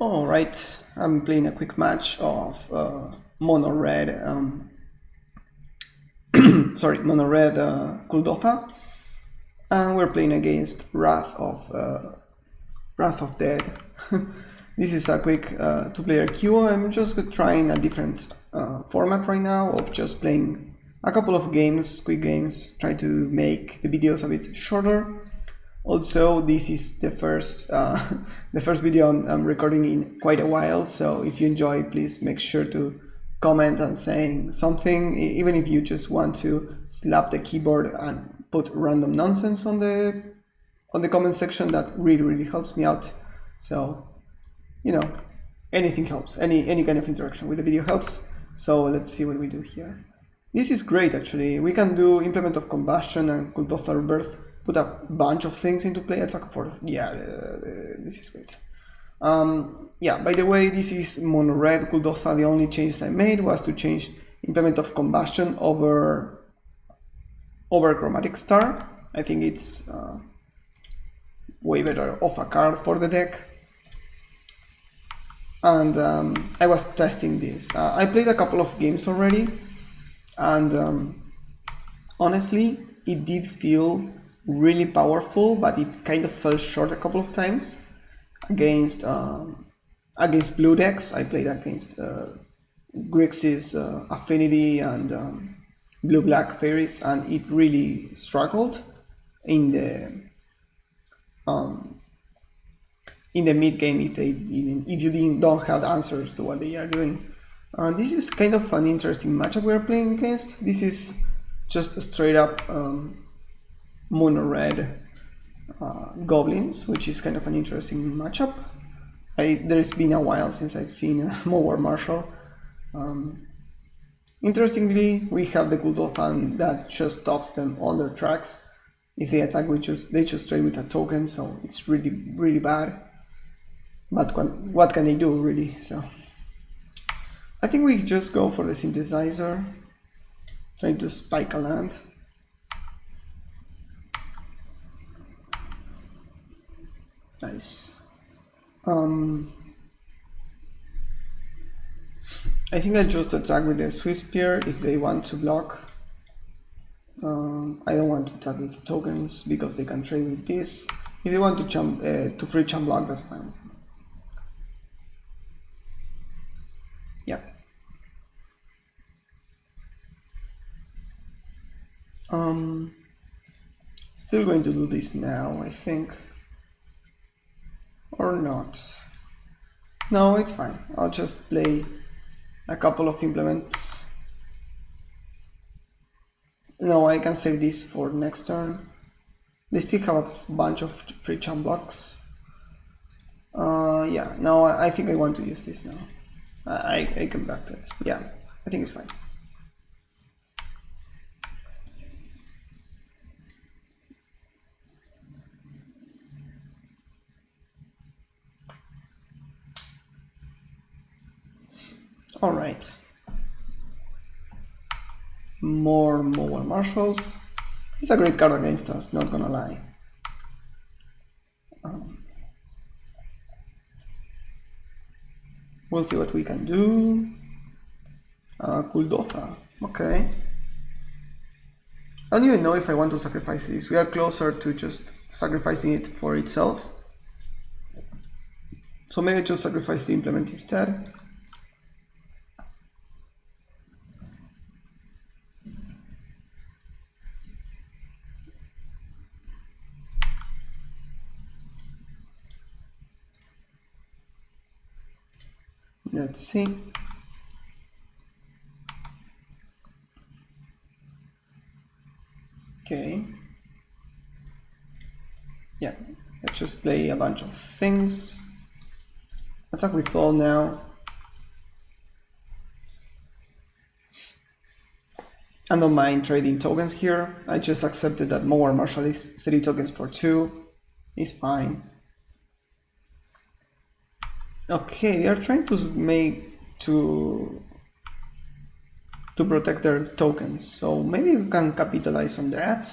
Alright, I'm playing a quick match of Mono Red, Mono Red Kuldotha, and we're playing against Wrath of Dead. This is a quick two-player queue. I'm just trying a different format right now of just playing a couple of games, quick games, try to make the videos a bit shorter. Also, this is the first video I'm recording in quite a while, so if you enjoy, please make sure to comment and saying something, even if you just want to slap the keyboard and put random nonsense on the comment section. That really helps me out. So, you know, anything helps, any kind of interaction with the video helps. So let's see what we do here. This is great, actually. We can do Implement of Combustion and Kuldotha Rebirth, put a bunch of things into play, attack for, yeah, this is great. Yeah, by the way, this is Mono Red Kuldotha. The only changes I made was to change Implement of Combustion over Chromatic Star. I think it's way better of a card for the deck. And I was testing this. I played a couple of games already, and honestly, it did feel really powerful, but it kind of fell short a couple of times against blue decks. I played against Grixis Affinity and blue-black fairies, and it really struggled in the mid game if you don't have answers to what they are doing. This is kind of an interesting matchup we're playing against. This is just a straight up Mono Red Goblins, which is kind of an interesting matchup. There's been a while since I've seen War Marshal. Interestingly, we have the Kuldotha that just stops them on their tracks. If they attack, they just trade with a token, so it's really bad. But what can they do, really? So I think we just go for the Synthesizer, trying to spike a land. Nice. I think I'll just attack with the Swiss Spear if they want to block. I don't want to attack with tokens because they can trade with this. If they want to jump to free jump block, that's fine. Yeah. Still going to do this now, I think. Or not. No, it's fine. I'll just play a couple of implements. No, I can save this for next turn. They still have a bunch of free jump blocks. Yeah, no, I think I want to use this now. I come back to this. Yeah, I think it's fine. All right. More War Marshals. It's a great card against us, not gonna lie. We'll see what we can do. Kuldotha. Okay. I don't even know if I want to sacrifice this. We are closer to just sacrificing it for itself. So maybe just sacrifice the implement instead. Let's see. Okay. Yeah, let's just play a bunch of things. Attack with all now. I don't mind trading tokens here. I just accepted that War Marshal is 3 tokens for 2. It's fine. Okay, they are trying to protect their tokens, so maybe we can capitalize on that.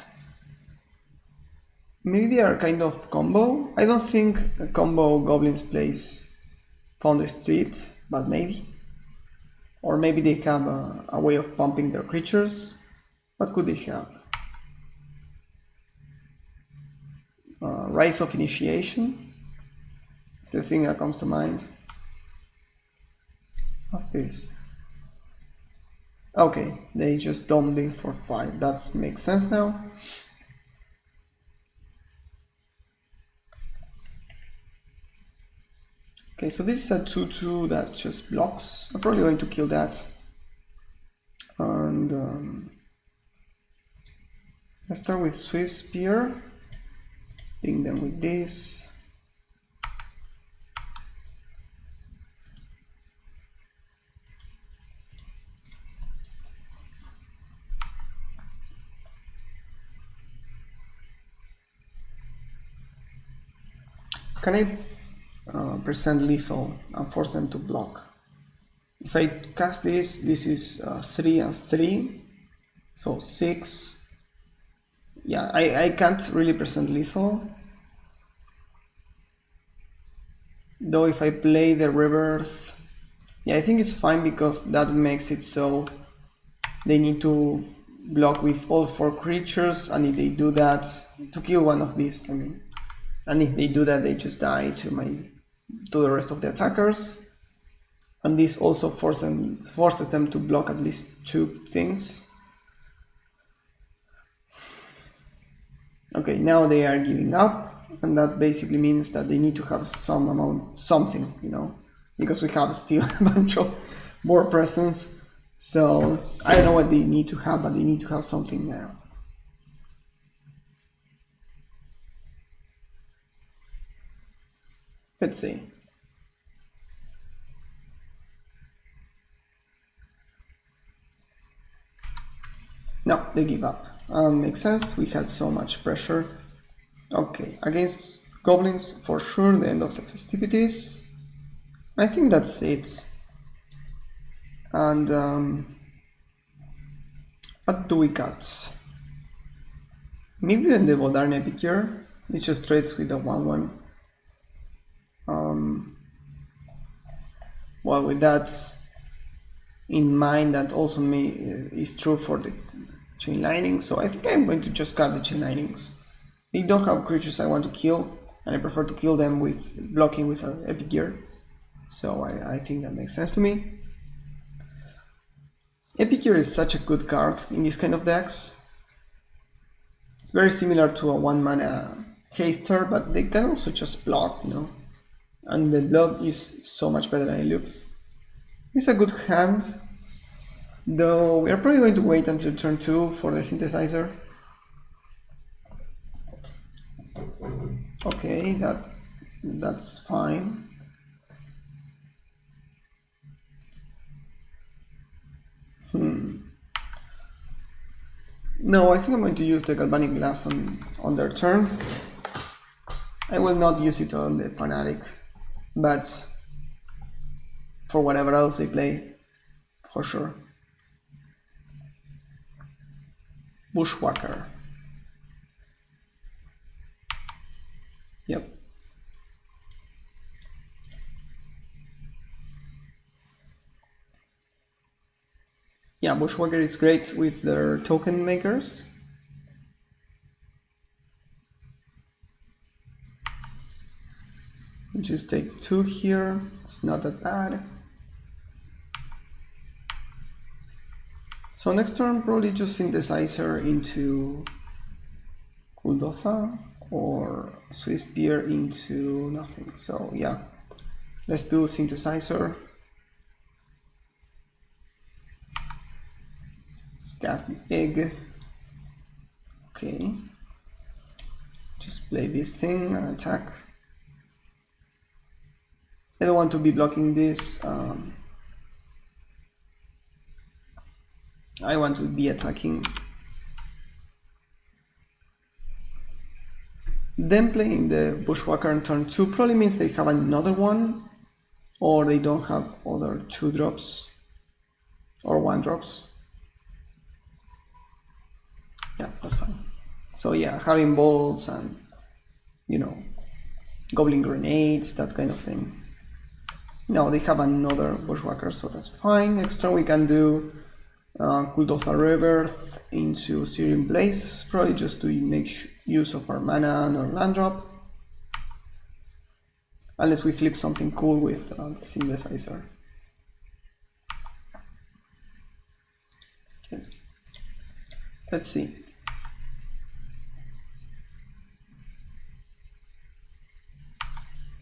Maybe they are kind of combo. I don't think a combo Goblins plays Foundry Street, but maybe. Or maybe they have a way of pumping their creatures. What could they have? Rise of Initiation. It's the thing that comes to mind. What's this? Okay, they just dumped it for 5. That makes sense now. Okay, so this is a 2/2 that just blocks. I'm probably going to kill that. And let's start with Swift Spear. Ping them with this. Can I present lethal and force them to block? If I cast this, this is 3 and 3, so 6. Yeah, I can't really present lethal. Though if I play the Rebirth, yeah, I think it's fine because that makes it so they need to block with all 4 creatures, and if they do that, to kill one of these, I mean. And if they do that, they just die to the rest of the attackers. And this also forces them to block at least 2 things. Okay, now they are giving up, and that basically means that they need to have something, you know, because we have still a bunch of board presence. So I don't know what they need to have, but they need to have something now. Let's see. No, they give up. Makes sense, we had so much pressure. Okay, against Goblins, for sure, the end of the festivities. I think that's it. And what do we got? Maybe in the Voldaren Epicure, it just trades with a 1/1. Well, with that in mind, that also is true for the Chain Lightning, so I think I'm going to just cut the Chain Lightnings. They don't have creatures I want to kill, and I prefer to kill them with blocking with an Epic Gear, so I think that makes sense to me. Epic Gear is such a good card in this kind of decks. It's very similar to a 1-mana Haster, but they can also just block, you know. And the block is so much better than it looks. It's a good hand, though we are probably going to wait until turn 2 for the Synthesizer. Okay, that's fine. No, I think I'm going to use the Galvanic Blast on their turn. I will not use it on the Fanatic, but for whatever else they play, for sure. Bushwhacker. Yep. Yeah, Bushwhacker is great with their token makers. We just take 2 here, it's not that bad. So next turn, probably just Synthesizer into Kuldotha or Swiss Spear into nothing. So yeah, let's do Synthesizer. Let's cast the egg. Okay. Just play this thing and attack. I don't want to be blocking this. I want to be attacking. Them playing the Bushwhacker on turn 2 probably means they have another one, or they don't have other 2-drops or 1-drops. Yeah, that's fine. So yeah, having bolts and, you know, goblin grenades, that kind of thing. No, they have another bushwhacker, so that's fine. Next turn we can do Kuldotha Rebirth into Searing Blaze, probably just to make use of our mana and our land drop. Unless we flip something cool with the Synthesizer. Okay. Let's see.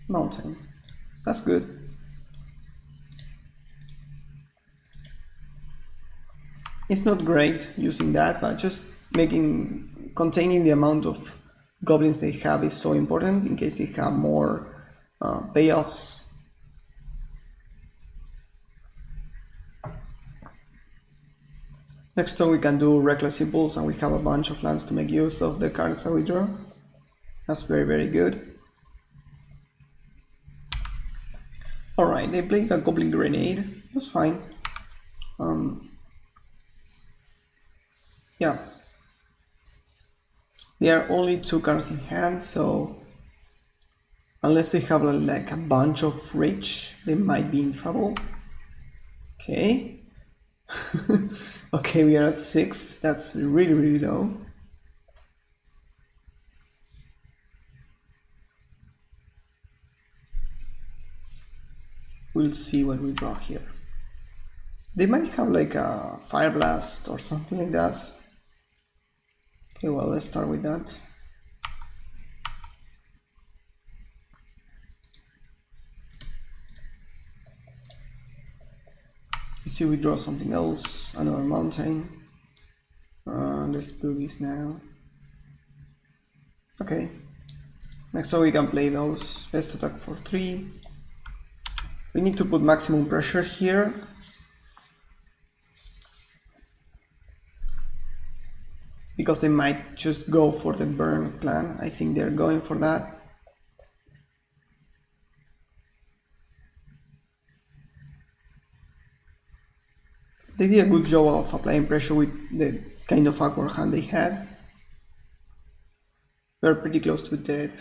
Mountain. That's good. It's not great using that, but just containing the amount of goblins they have is so important in case they have more payoffs. Next turn we can do Reckless Impulse and we have a bunch of lands to make use of the cards that we draw. That's very, very good. Alright, they played a Goblin Grenade. That's fine. Yeah. There are only 2 cards in hand, so unless they have like a bunch of reach, they might be in trouble. Okay. Okay, we are at 6. That's really, really low. We'll see what we draw here. They might have like a Fire Blast or something like that. Okay, well, let's start with that. Let's see if we draw something else, another mountain. Let's do this now. Okay. Next time we can play those. Let's attack for 3. We need to put maximum pressure here. Because they might just go for the burn plan. I think they're going for that. They did a good job of applying pressure with the kind of awkward hand they had. We're pretty close to dead.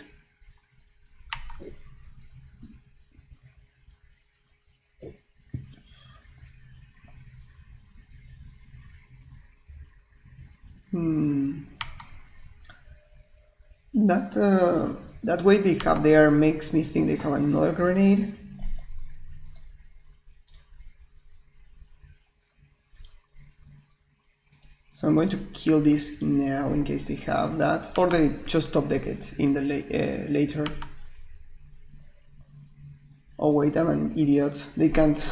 That way they have there makes me think they have another grenade. So I'm going to kill this now in case they have that, or they just top deck it in the later. Oh wait, I'm an idiot. They can't.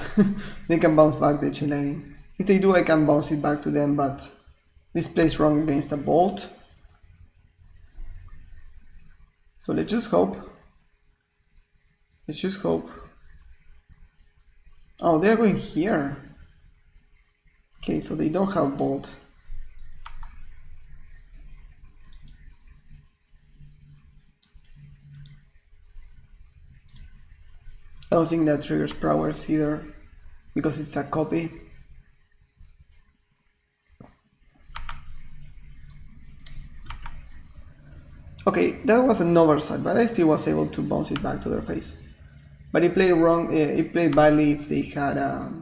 They can bounce back the chain lightning. If they do, I can bounce it back to them, but this plays wrong against a bolt. So let's just hope. Let's just hope. Oh, they're going here. Okay, so they don't have bolt. I don't think that triggers prowess either, because it's a copy. Okay, that was an oversight, but I still was able to bounce it back to their face. But it played wrong. It played badly if they had a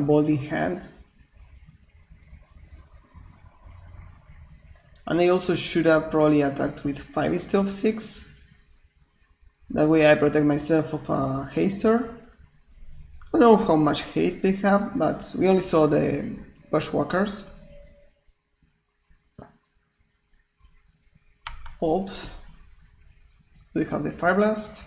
bolt in hand. And I also should have probably attacked with 5 instead of 6. That way I protect myself of a haster. I don't know how much haste they have, but we only saw the bushwhackers. Bolt. They have the Fire Blast.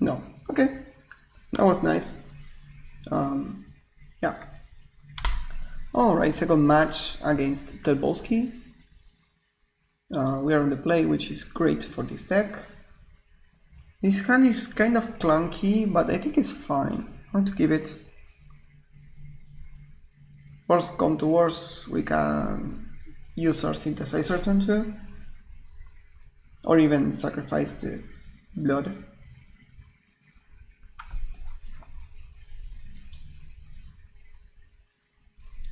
No. Okay. That was nice. Yeah. Alright, second match against Telbolski. We are on the play, which is great for this deck. This hand is kind of clunky, but I think it's fine. I want to give it. Worst come to worst, we can use our Synthesizer turn 2. Or even sacrifice the blood.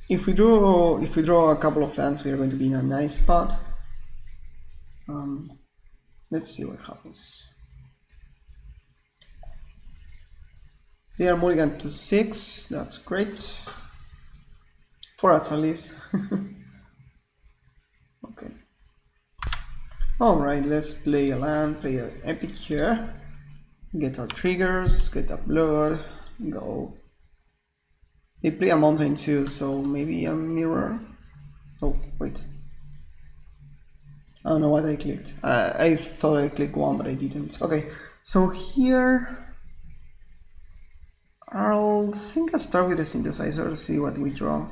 If we draw a couple of lands, we are going to be in a nice spot. Let's see what happens. They are mulligan to 6. That's great for us at least. Okay. All right, let's play a land, play an epic here. Get our triggers, get a blood, go. They play a mountain too, so maybe a mirror. Oh, wait. I don't know what I clicked. I thought I clicked one, but I didn't. Okay, so here I'll start with the synthesizer, see what we draw.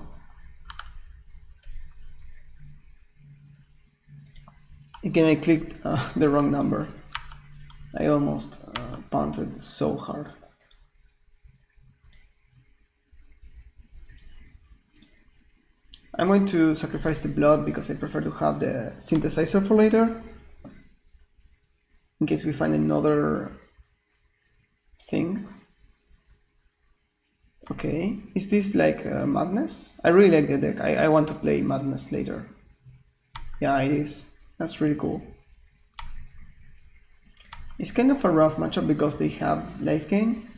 Again, I clicked the wrong number. I almost punted so hard. I'm going to sacrifice the blood because I prefer to have the synthesizer for later, in case we find another thing. Okay, is this like Madness? I really like the deck. I want to play Madness later. Yeah, it is. That's really cool. It's kind of a rough matchup because they have life gain.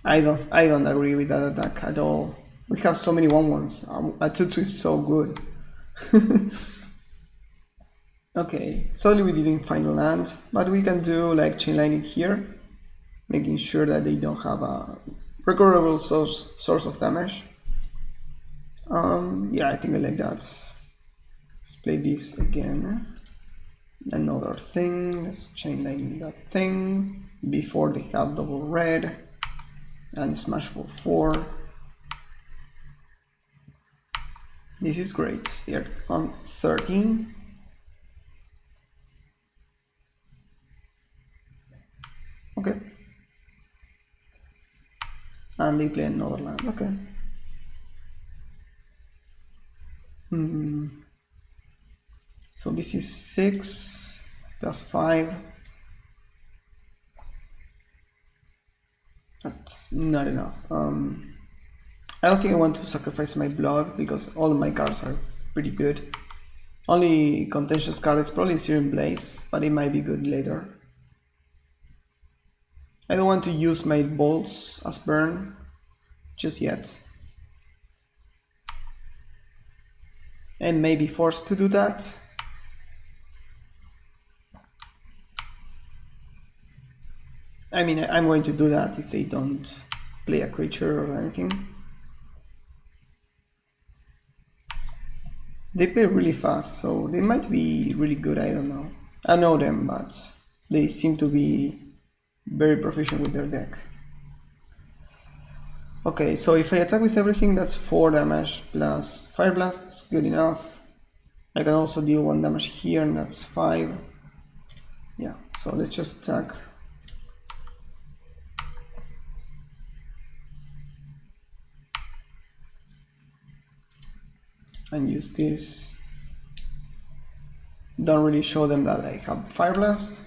I don't agree with that attack at all. We have so many 1/1s. A 2/2 is so good. Okay, sadly we didn't find a land, but we can do like chain lightning here, making sure that they don't have a recoverable source of damage. Yeah, I think I like that. Let's play this again. Another thing. Let's chain lightning that thing before they have double red and smash for 4. This is great. They're on 13. Okay. And they play another land. Okay. So this is 6 plus 5. That's not enough. I don't think I want to sacrifice my blood because all my cards are pretty good. Only contentious card is probably Searing Blaze, but it might be good later. I don't want to use my bolts as burn just yet. I may be forced to do that. I mean, I'm going to do that if they don't play a creature or anything. They play really fast, so they might be really good, I don't know. I know them, but they seem to be very proficient with their deck. Okay, so if I attack with everything, that's 4 damage plus Fire Blast, that's good enough. I can also deal 1 damage here, and that's 5. Yeah, so let's just attack. And use this. Don't really show them that I have Fire Blast.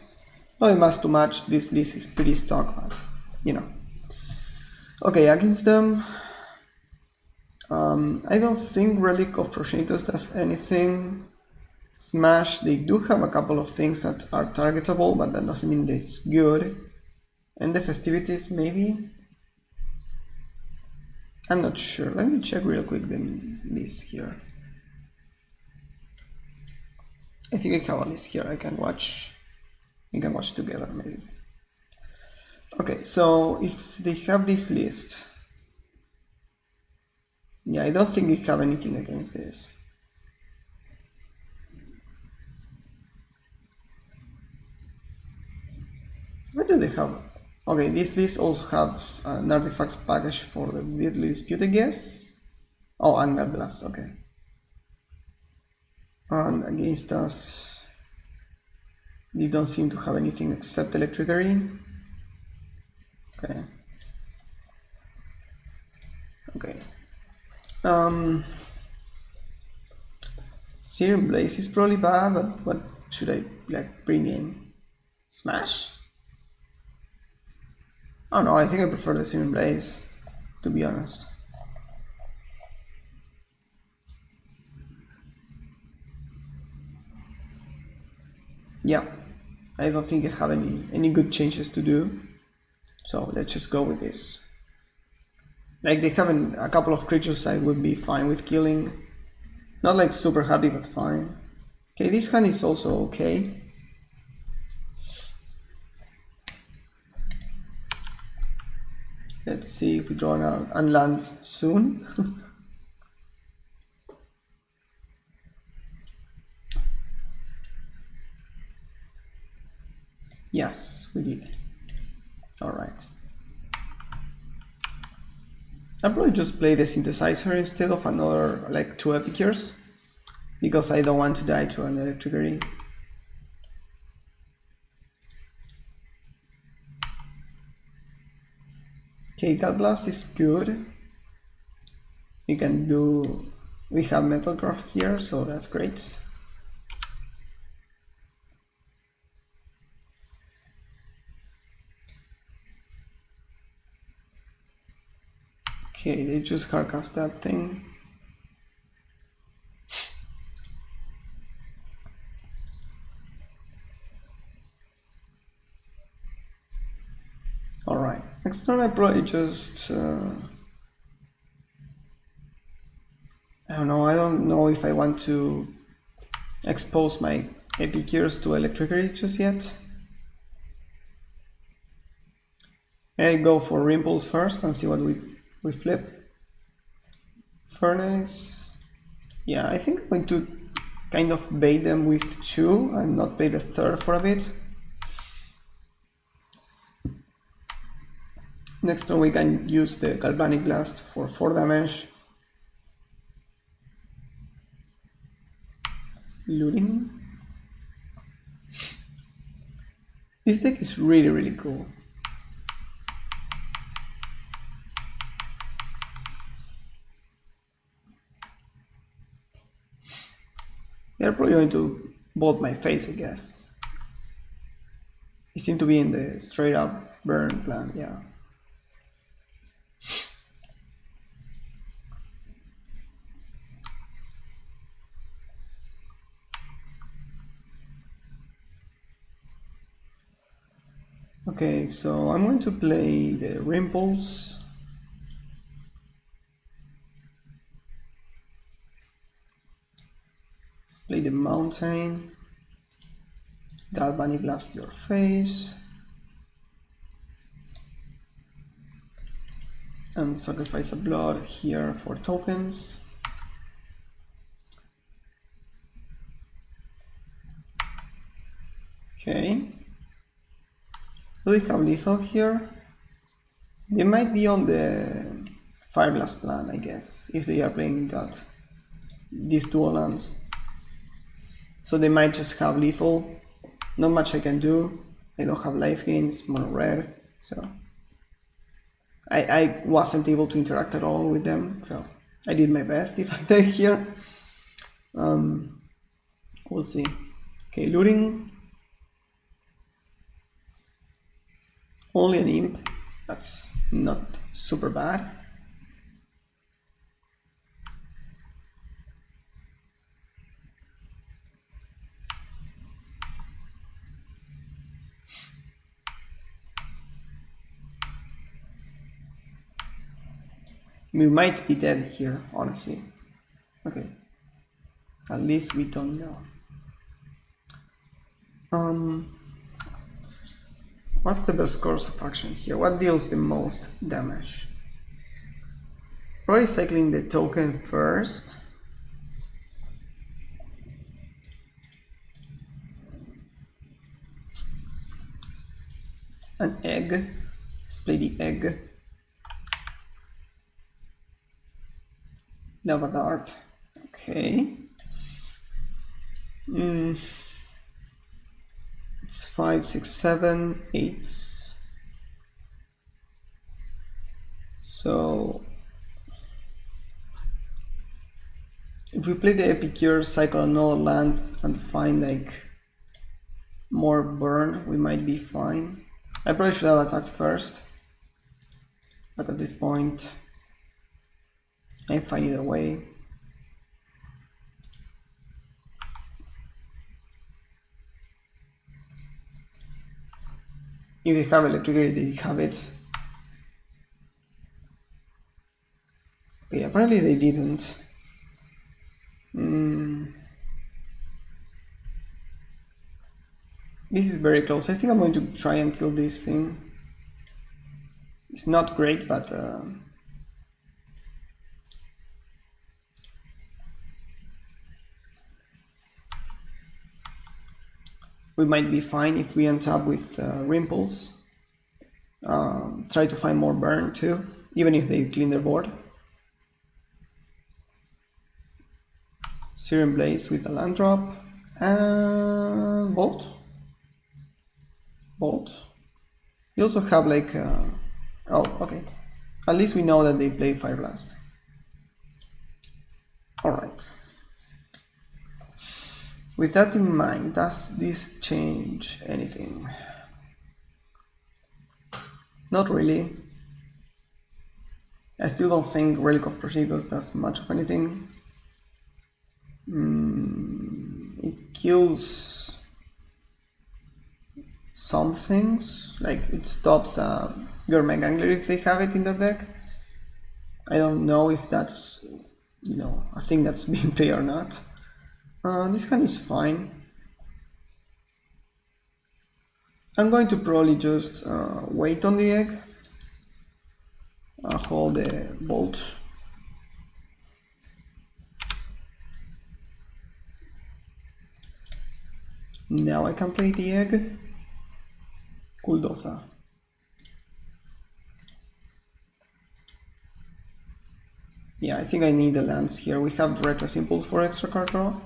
Not it must too much. This list is pretty stock, but you know. Okay, against them, I don't think Relic of Progenitus does anything. Smash, they do have a couple of things that are targetable, but that doesn't mean that it's good. And the Festivities, maybe? I'm not sure. Let me check real quick the list here. I think I have a list here. I can watch. We can watch together, maybe. Okay, so if they have this list, yeah, I don't think we have anything against this. What do they have? Okay, this list also has an artifacts package for the Deadly Dispute, I guess. Oh, and that blast, okay. And against us, they don't seem to have anything except Electricary. Okay. Okay. Searing Blaze is probably bad, but what should I like bring in? Smash? Oh no, I think I prefer the Searing Blaze, to be honest. Yeah, I don't think I have any good changes to do, so let's just go with this. Like, they have a couple of creatures I would be fine with killing. Not like super happy, but fine. Okay, this hand is also okay. Let's see if we draw and land soon. Yes, we did. Alright. I'll probably just play the synthesizer instead of another, like, 2 epicures, because I don't want to die to an electricity. Okay, God Blast is good. We can do... we have Metalcraft here, so that's great. Okay, they just hardcast that thing. Alright, next turn I probably just... I don't know if I want to expose my epicures to electricity just yet. I go for Rimples first and see what we flip. Furnace. Yeah, I think I'm going to kind of bait them with 2 and not play the 3rd for a bit. Next turn we can use the Galvanic Blast for 4 damage. Looting. This deck is really cool. They're probably going to bolt my face, I guess. They seem to be in the straight up burn plan, yeah. Okay, so I'm going to play the Rimples. Let's play the Mountain. Galvanic Blast your face. And sacrifice a blood here for tokens. Okay. Do they have lethal here? They might be on the Fire Blast plan, I guess, if they are playing these dual lands. So they might just have lethal. Not much I can do. I don't have life gains, mono red, so I wasn't able to interact at all with them, so I did my best if I died here. We'll see. Okay, looting. Only an imp. That's not super bad. We might be dead here, honestly. Okay. At least we don't know. What's the best course of action here? What deals the most damage? Probably cycling the token first. An egg. Let's play the egg. Lava dart. Okay. It's 5, 6, 7, 8. So if we play the Epicure, cycle another land and find like more burn, we might be fine. I probably should have attacked first, but at this point I'm fine either way. If they have electric grid, they have it. Okay, apparently they didn't. This is very close. I think I'm going to try and kill this thing. It's not great, but we might be fine if we end up with rimples. Try to find more burn too, even if they clean their board. Serum Blaze with a land drop and Bolt. They also have like oh, okay. At least we know that they play Fire Blast. Alright. With that in mind, does this change anything? Not really. I still don't think Relic of Prodigios does much of anything. It kills some things, like it stops your Mega Angler if they have it in their deck. I don't know if that's, you know, a thing that's being played or not. This hand is fine. I'm going to probably just wait on the egg, hold the bolt. Now I can play the egg. Kuldotha. Yeah, I think I need the lands here. We have Reckless Impulse for extra card draw.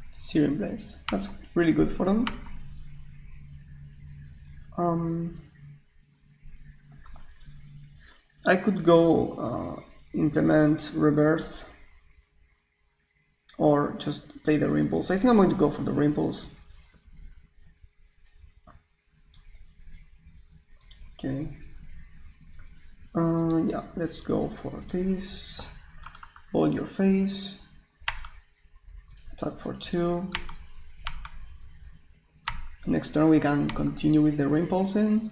Serum Blaze. That's really good for them. I could go implement Rebirth or just play the Rimples. I think I'm going to go for the Rimples. Okay. Yeah, let's go for this. Hold your face. Attack for 2. Next turn we can continue with the Rimpulsing.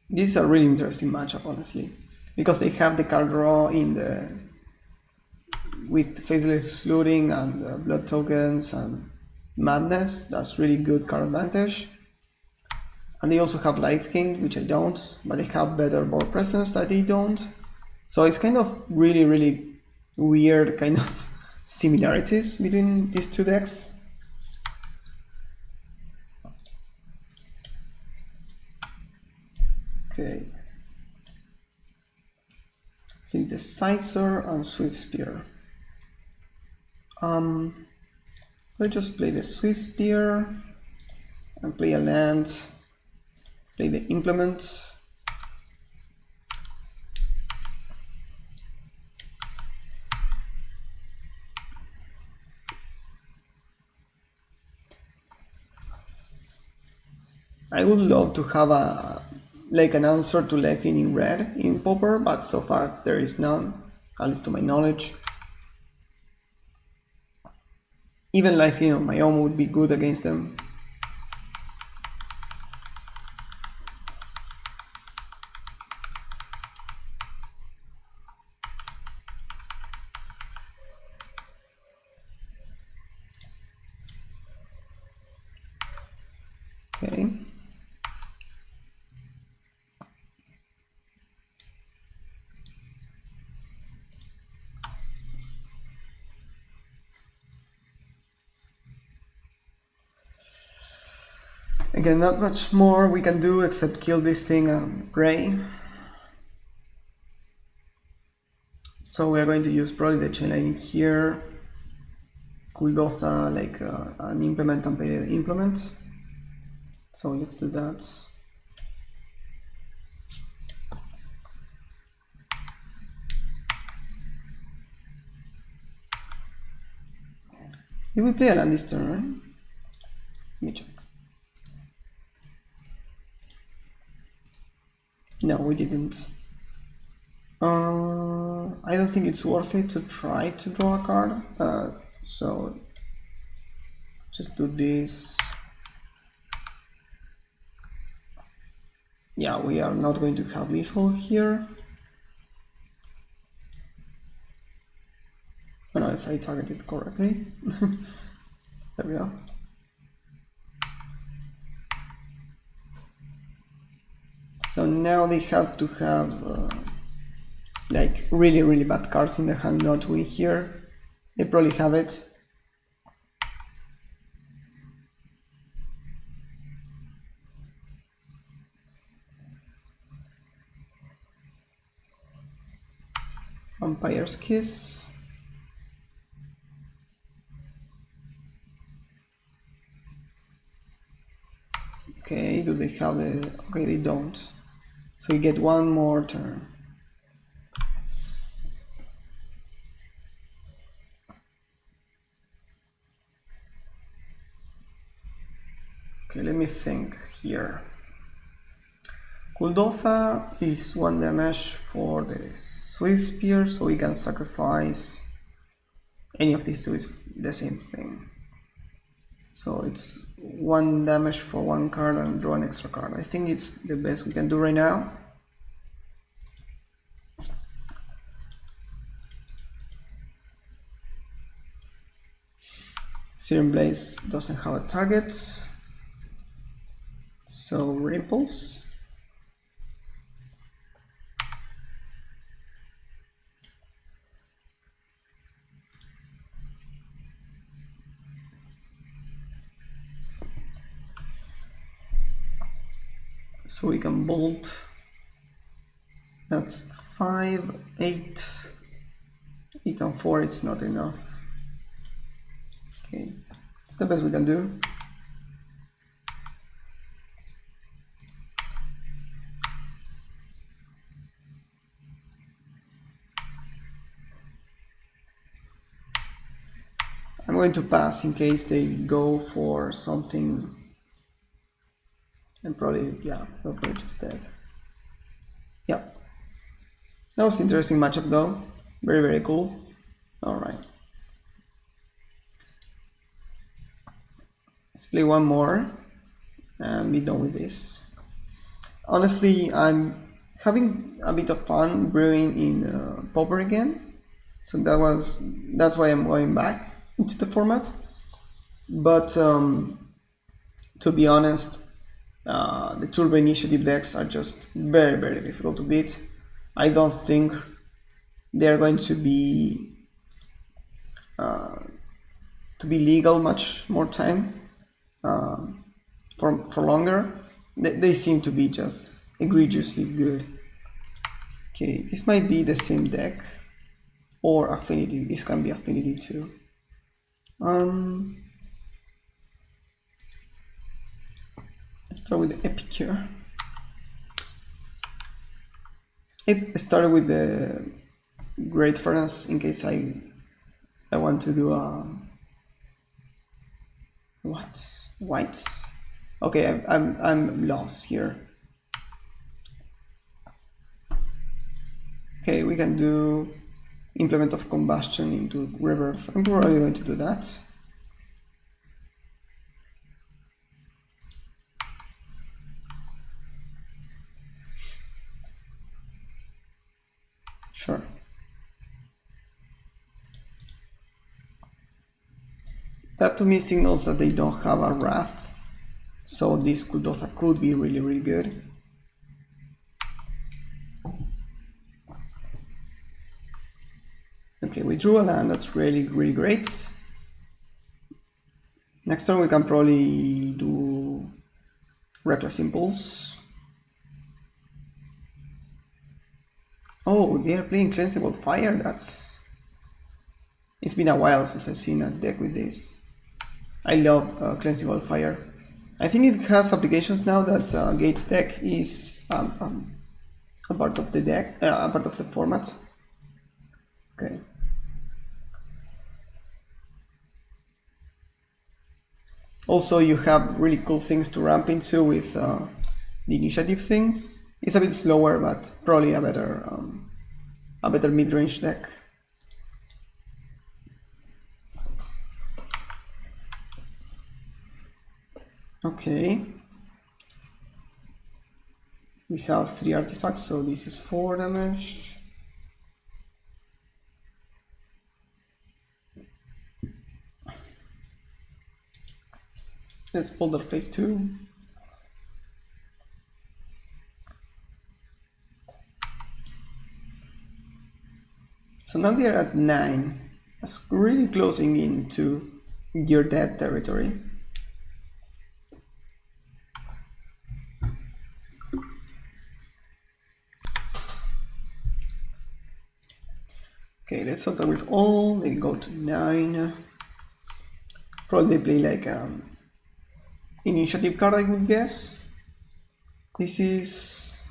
This is a really interesting matchup, honestly, because they have the card draw in the with Faithless Looting and Blood Tokens and Madness. That's really good card advantage. And they also have Life King, which I don't, but they have better board presence that they don't. So it's kind of really weird kind of similarities between these two decks. Okay. Synthesizer and Swift Spear. Let's just play the Swift Spear and play a land, play the Implement. I would love to have an answer to Life Gain in red in Pauper, but so far there is none, at least to my knowledge. Even Life Gain on my own would be good against them. Okay. Again, not much more we can do except kill this thing and pray. So we are going to use probably the chain lightning here. Kuldotha like an implement and play the implement. So let's do that. Did we play a land this turn? Let me check. No, we didn't. I don't think it's worth it to try to draw a card. So just do this. Yeah, we are not going to have lethal here. I don't know if I targeted correctly. There we go. So now they have to have like really bad cards in their hand not to win here. They probably have it. Vampire's Kiss. Okay, do they have the... Okay, they don't. So you get one more turn. Okay, let me think here. Kuldotha is 1 damage for the Swift Spear, so we can sacrifice any of these two, is the same thing. So it's 1 damage for 1 card and draw an extra card. I think it's the best we can do right now. Serum Blaze doesn't have a target, so Ripples. So we can bolt. That's 5, 8, 8 and 4, it's not enough. Okay, it's the best we can do. I'm going to pass in case they go for something. And probably, yeah, they're probably just dead. Yep. That was an interesting matchup though. Very cool. Alright. Let's play one more and be done with this. Honestly, I'm having a bit of fun brewing in Pauper again. So that's why I'm going back into the format. But to be honest, the Turbo Initiative decks are just very difficult to beat. I don't think they're going to be legal much more time for longer. They seem to be just egregiously good. Okay, this might be the same deck or Affinity. This can be Affinity too. Let's start with the Epicure. I started with the Great Furnace in case I want to do a what? White? Okay, I'm lost here. Okay, we can do Implement of Combustion into Rebirth. I'm probably going to do that. Sure. That to me signals that they don't have a Wrath, so this Kuldotha could be really good. Okay, we drew a land, that's really great. Next turn we can probably do Reckless Impulse. Oh, they are playing Cleansable Fire. It's been a while since I've seen a deck with this. I love Cleansable Fire. I think it has applications now that Gates deck is a part of the deck, a part of the format. Okay. Also, you have really cool things to ramp into with the initiative things. It's a bit slower, but probably a better mid-range deck. Okay. We have 3 artifacts, so this is 4 damage. Let's pull their phase 2. So now they're at 9. That's really closing into your dead territory. Okay, let's start with all. They go to 9. Probably they play like initiative card, I would guess. This is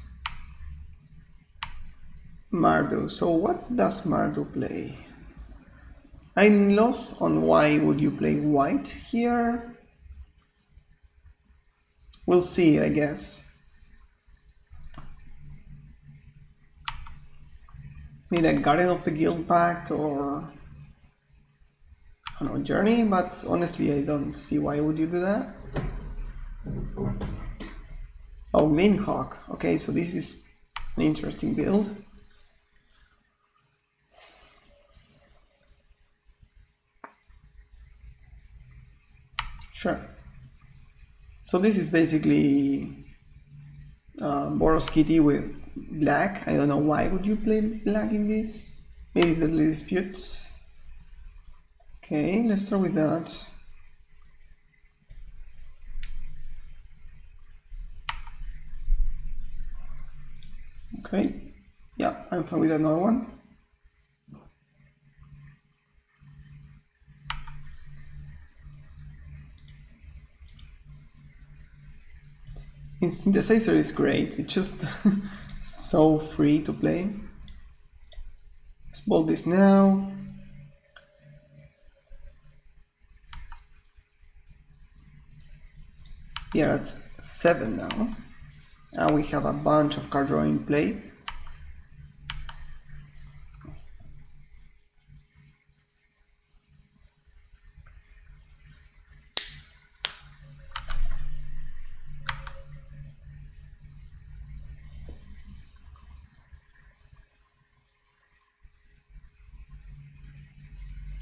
Mardu. So what does Mardu play? I'm lost on why would you play white here. We'll see, I guess. Maybe like Guardian of the Guild Pact or I don't know, Journey, but honestly I don't see why would you do that. Oh, Minhawk. Okay, so this is an interesting build. Sure. So this is basically Boros Kitty with black. I don't know why would you play black in this. Maybe Deadly Dispute. Okay, let's start with that. Okay, yeah, I'm fine with another one. Synthesizer is great, it's just so free to play. Let's bolt this now. Yeah, that's 7 now. And we have a bunch of card drawing in play.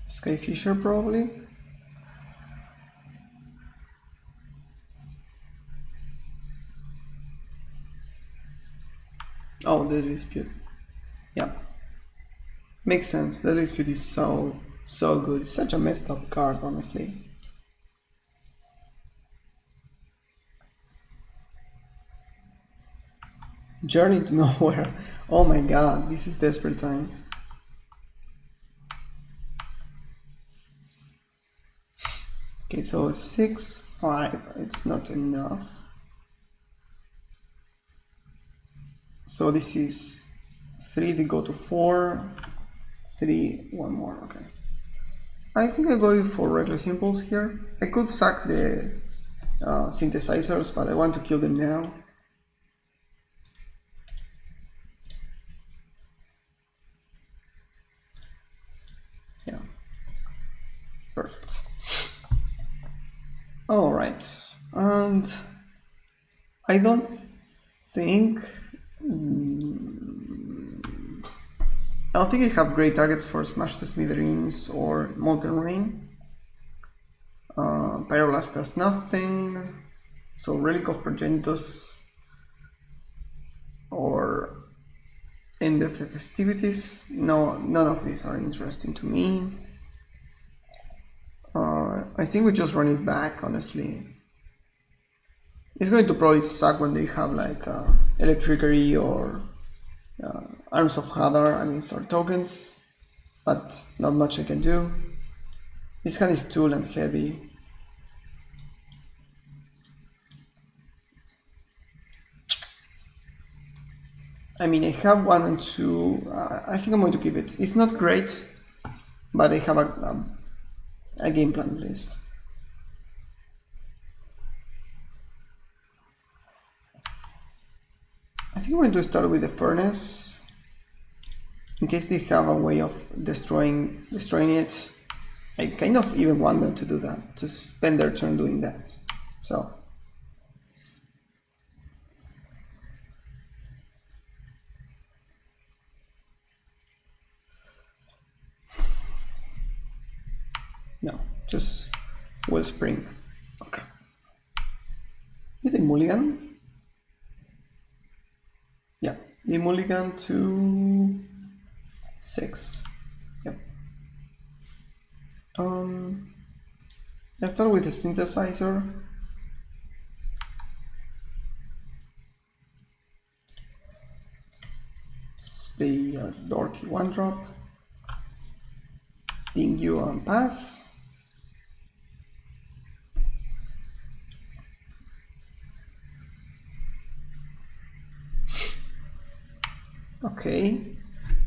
Skyfisher probably. Oh, the dispute. Yeah. Makes sense. The dispute is so good. It's such a messed up card, honestly. Journey to Nowhere. Oh my god, this is desperate times. Okay, so 6, 5, it's not enough. So this is 3, they go to 4, 3, 1 more, okay. I think I go for Reckless Impulse here. I could sack the synthesizers, but I want to kill them now. Yeah, perfect. Alright, and I don't think I have great targets for Smash to Smithereens or Molten Rain. Pyroblast does nothing, so Relic of Progenitus or End of the Festivities. No, none of these are interesting to me. I think we just run it back, honestly. It's going to probably suck when they have like Electricity or Arms of Hadar against our tokens, but not much I can do. This hand is too land heavy. I mean, I have 1 and 2. I think I'm going to keep it. It's not great, but I have a game plan list. I think we're going to start with the furnace, in case they have a way of destroying it. I kind of even want them to do that, to spend their turn doing that. So no, just Wellspring. Okay. Did they mulligan? Yeah, they mulligan to 6. Yep. Let's start with the synthesizer. Let's play a dorky 1-drop. Ping you and pass. Okay.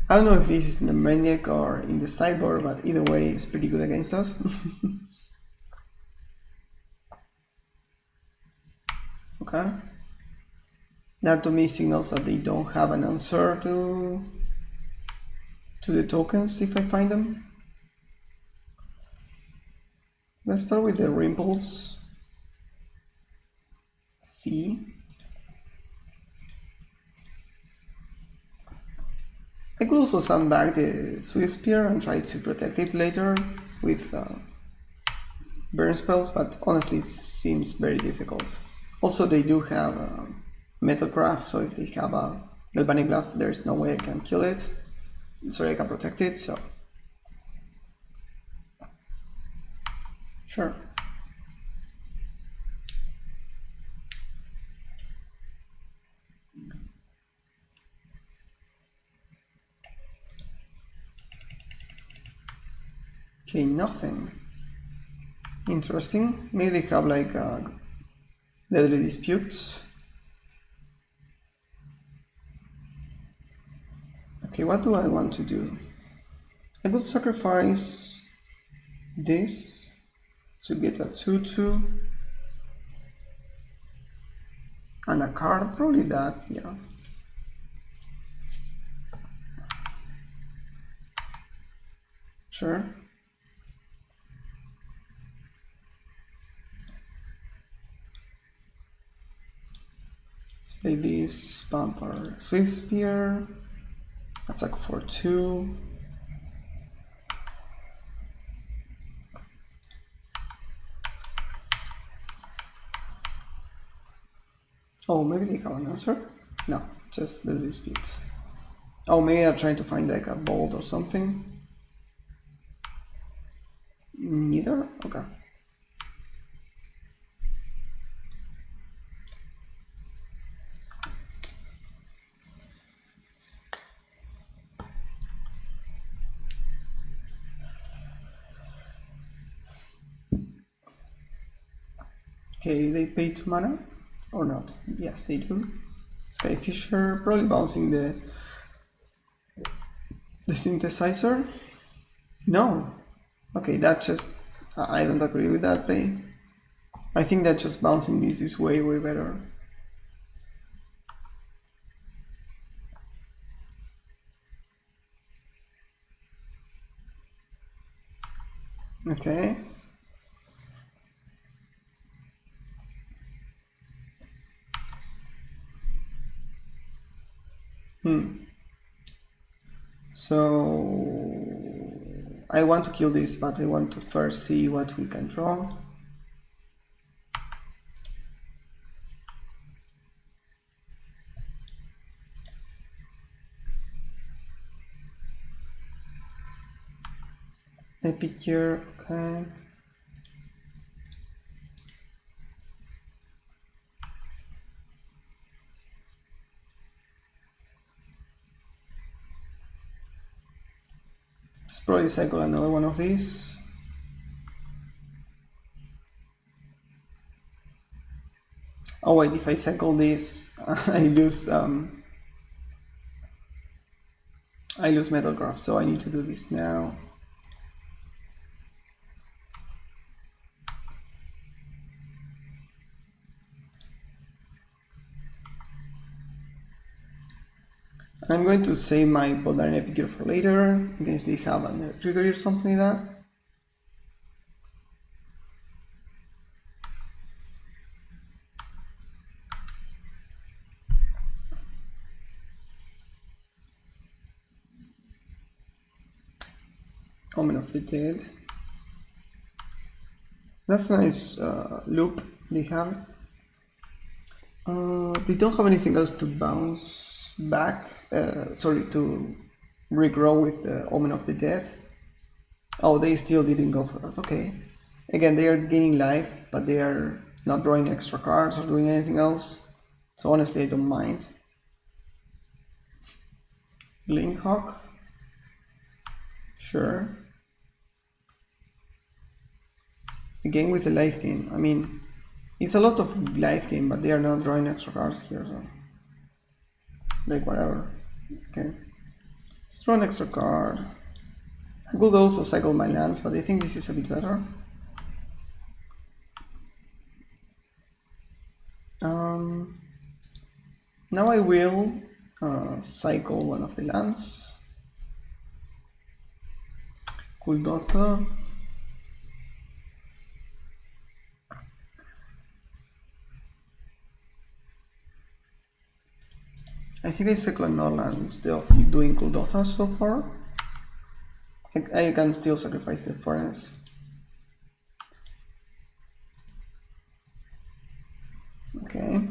I don't know if this is in the main deck or in the sideboard, but either way it's pretty good against us. Okay. That to me signals that they don't have an answer to the tokens if I find them. Let's start with the Rimples. C. I could also sandbag the Swift Spear and try to protect it later with burn spells, but honestly it seems very difficult. Also they do have Metalcraft, so if they have a Galvanic Blast, there's no way I can kill it. Sorry, I can protect it, so sure. Okay, nothing. Interesting. Maybe they have like Deadly Disputes. Okay, what do I want to do? I could sacrifice this to get a 2/2 and a card, probably that, yeah. Sure. Let's play this Bumper Swift Spear, attack for 2. Oh, maybe they have an answer? No, just the dispute. Oh, maybe they're trying to find like a bolt or something. Neither? Okay. Okay, they pay 2 mana? Or not? Yes, they do. Skyfisher, probably bouncing the synthesizer? No. Okay, that's just... I don't agree with that play. I think that just bouncing this is way better. Okay. So I want to kill this, but I want to first see what we can draw. Epic here, okay. Let's probably cycle another one of these. Oh wait, if I cycle this, I lose Metalcraft, so I need to do this now. I'm going to save my Baldarian Epicure for later, in case they have a trigger or something like that. Omen of the Dead. That's a nice loop they have. They don't have anything else to bounce back, to regrow with the Omen of the Dead. Oh, they still didn't go for that, okay. Again, they are gaining life, but they are not drawing extra cards or doing anything else. So honestly, I don't mind. Blinkhawk. Sure. Again with the life gain. I mean, it's a lot of life gain, but they are not drawing extra cards here, so like whatever. Okay. Let's draw an extra card. I could also cycle my lands, but I think this is a bit better. Now I will cycle one of the lands. Kuldotha. I think I cycle another land instead of doing Kuldotha so far. I can still sacrifice the furnace. Okay.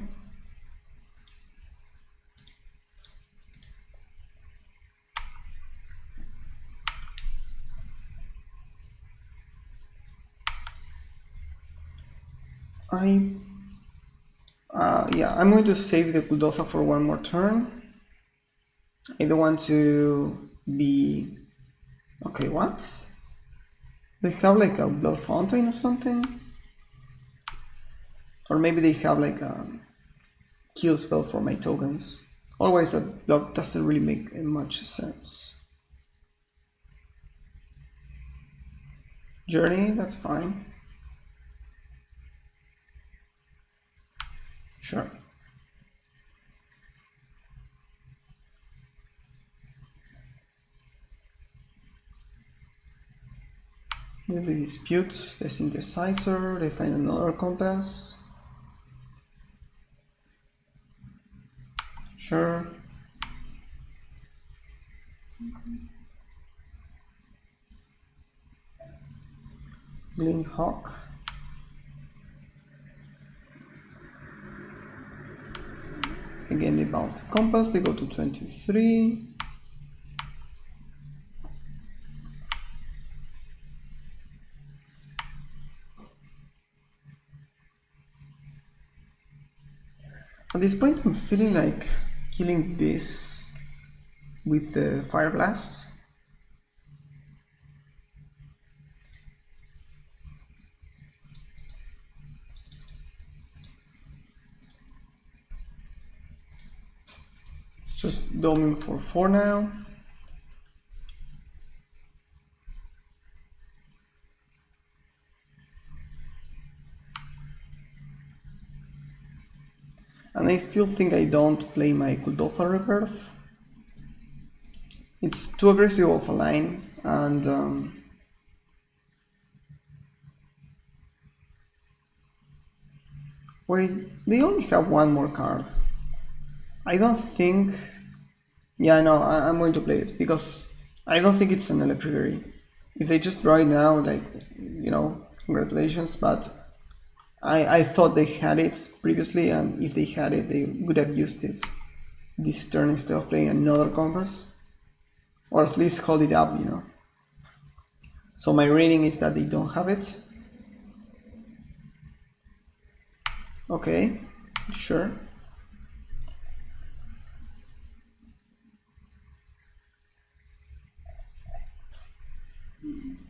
Yeah, I'm going to save the Kuldotha for one more turn. I don't want to be... Okay, what? They have like a blood fountain or something? Or maybe they have like a kill spell for my tokens. Otherwise that block doesn't really make much sense. Journey, that's fine. Sure. They dispute the synthesizer, they find another compass. Sure. Blinkhawk. Again, they bounce the compass, they go to 23. At this point, I'm feeling like killing this with the Fire Blast. Just doming for 4 now. And I still think I don't play my Kuldotha Rebirth. It's too aggressive of a line, and wait, they only have one more card. I don't think... Yeah, no, I'm going to play it, because I don't think it's an electricity. If they just draw it now, like, you know, congratulations, but I thought they had it previously, and if they had it, they would have used it this turn instead of playing another compass. Or at least hold it up, you know. So my rating is that they don't have it. Okay, sure.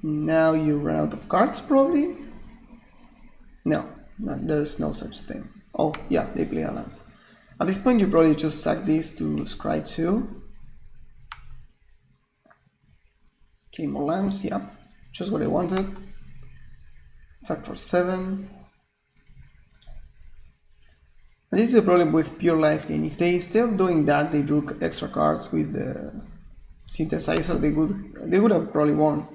Now you run out of cards, probably? No, there's no such thing. Oh, yeah, they play a land. At this point, you probably just sack this to scry 2. Okay, more lands, yeah. Just what I wanted. Attack for 7. And this is the problem with pure life gain. If they, instead of doing that, they drew extra cards with the synthesizer, they would have probably won.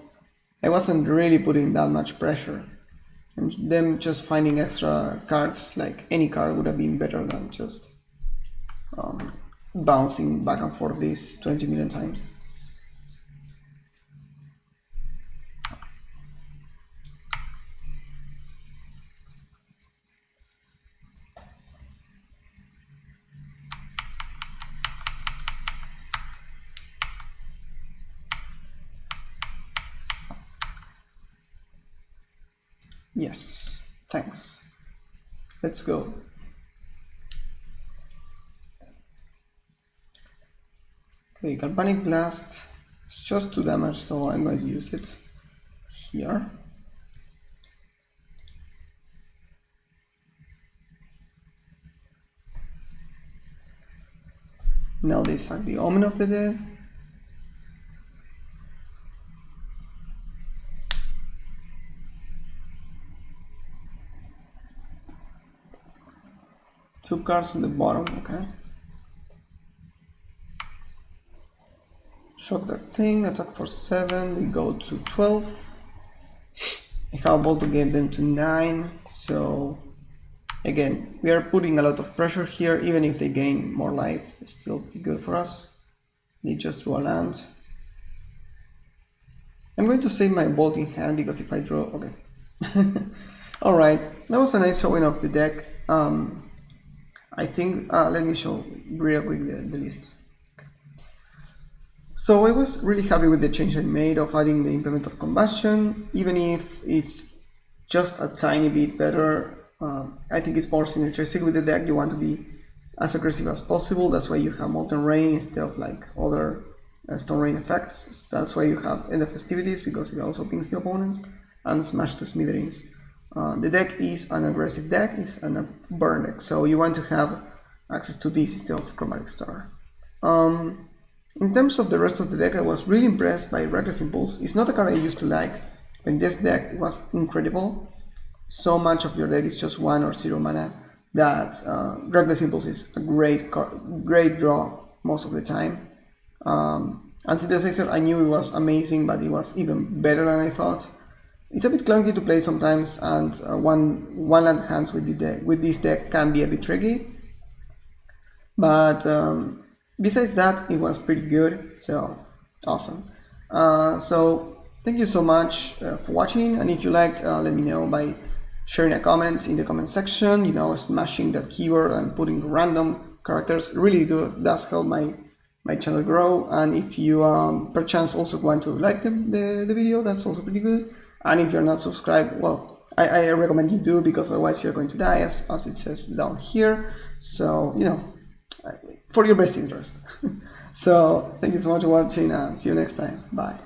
I wasn't really putting that much pressure. And them just finding extra cards, like any card, would have been better than just bouncing back and forth these 20 million times. Yes, thanks. Let's go. Okay, Galvanic Blast. It's just 2 damage, so I'm going to use it here. Now they sack the Omen of the Dead. Two cards on the bottom, okay. Shock that thing, attack for 7, they go to 12. I have a ball to get them to 9, so again, we are putting a lot of pressure here. Even if they gain more life, it's still pretty good for us. They just drew a land. I'm going to save my bolt in hand because if I draw, okay. Alright, that was a nice showing of the deck. I think, let me show real quick the list. So I was really happy with the change I made of adding the implement of combustion, even if it's just a tiny bit better. I think it's more synergistic with the deck. You want to be as aggressive as possible. That's why you have Molten Rain instead of like other Stone Rain effects. That's why you have End of Festivities, because it also pings the opponent, and Smash to Smithereens. The deck is an aggressive deck, it's a burn deck, so you want to have access to this instead of Chromatic Star. In terms of the rest of the deck, I was really impressed by Reckless Impulse. It's not a card I used to like, but this deck was incredible. So much of your deck is just 1 or 0 mana that Reckless Impulse is a great draw most of the time. And Synthesizer, I knew it was amazing, but it was even better than I thought. It's a bit clunky to play sometimes, and one land hands with this deck can be a bit tricky. But besides that, it was pretty good, so awesome. So thank you so much for watching, and if you liked, let me know by sharing a comment in the comment section. You know, smashing that keyboard and putting random characters really does help my channel grow. And if you perchance also want to like the video, that's also pretty good. And if you're not subscribed, well, I recommend you do, because otherwise you're going to die, as it says down here. So, you know, for your best interest. So thank you so much for watching, and see you next time. Bye.